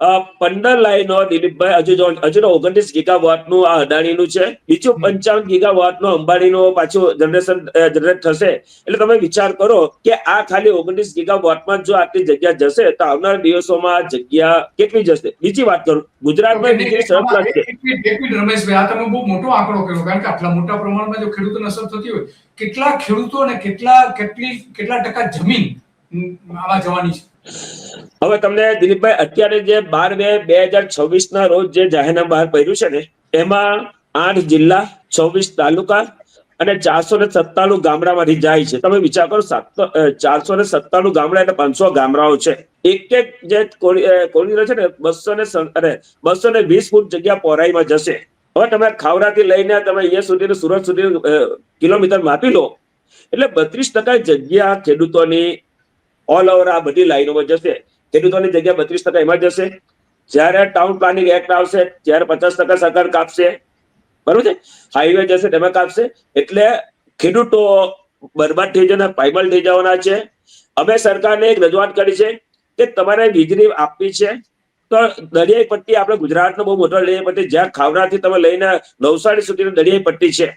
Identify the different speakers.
Speaker 1: 15 લાઈનો દિલીપભાઈ હજુ 29 ગીગાવોટ નું આ અદાણીનું છે, બીજું 55 ગીગાવોટ નું અંબાણીનું પાછું જનરેટ થશે. એટલે તમે વિચાર કરો કે આ ખાલી 29 ગીગાવોટમાં જો આટલી જગ્યા જશે તો આવનારા દિવસોમાં જગ્યા કેટલી જશે. બીજી વાત કરું, ગુજરાતમાં બીજી સરપ્લસ છે.
Speaker 2: રમેશભાઈ, આ તમે બહુ મોટો આંકડો કર્યો, કારણ કે આટલા મોટા પ્રમાણમાં જો ખેડૂતોને અસર થતી હોય, કેટલા ખેડૂતો અને કેટલા ટકા જમીન આમાં જવાની છે?
Speaker 1: હવે તમને દિલીપભાઈ અત્યારે જે 12/2/2026 ના રોજ જે જાહેરનામું બહાર પડ્યું છે ને, એમાં 8 જિલ્લા, 24 તાલુકા અને 497 ગામડામાંથી જાય છે. તમે વિચાર કરો, 497 ગામડા એટલે 500 ગામડાઓ છે. એક જે કોરિડોર છે ને 220 ફૂટ જગ્યા પહોળાઈમાં જશે. હવે તમે ખાવડાથી લઈને તમે અહીંયા સુધી સુરત સુધી કિલોમીટર માપી લો, એટલે 32% જગ્યા ખેડૂતોની ઓલ ઓવર આ બધી લાઈનોમાં જશે. ખેડૂતોની જગ્યા 32% એમાં જશે. જયારે ટાઉન પ્લાનિંગ એક્ટ આવશે ત્યારે 50% સરકાર કાપશે, બરોબર છે. હાઈવે જશે તેમાં કાપશે. એટલે ખેડૂતો બરબાદ થઈ જવાના, પાયમાલ થઈ જવાના છે. અમે સરકારને એક રજૂઆત કરી છે કે તમારે વીજળી આપવી છે તો દરિયાઈ પટ્ટી, આપણે ગુજરાતનો બહુ મોટો દરિયાઈ પટ્ટી, જ્યાં ખાવડાથી તમે લઈને નવસારી સુધીની દરિયાઈ પટ્ટી છે,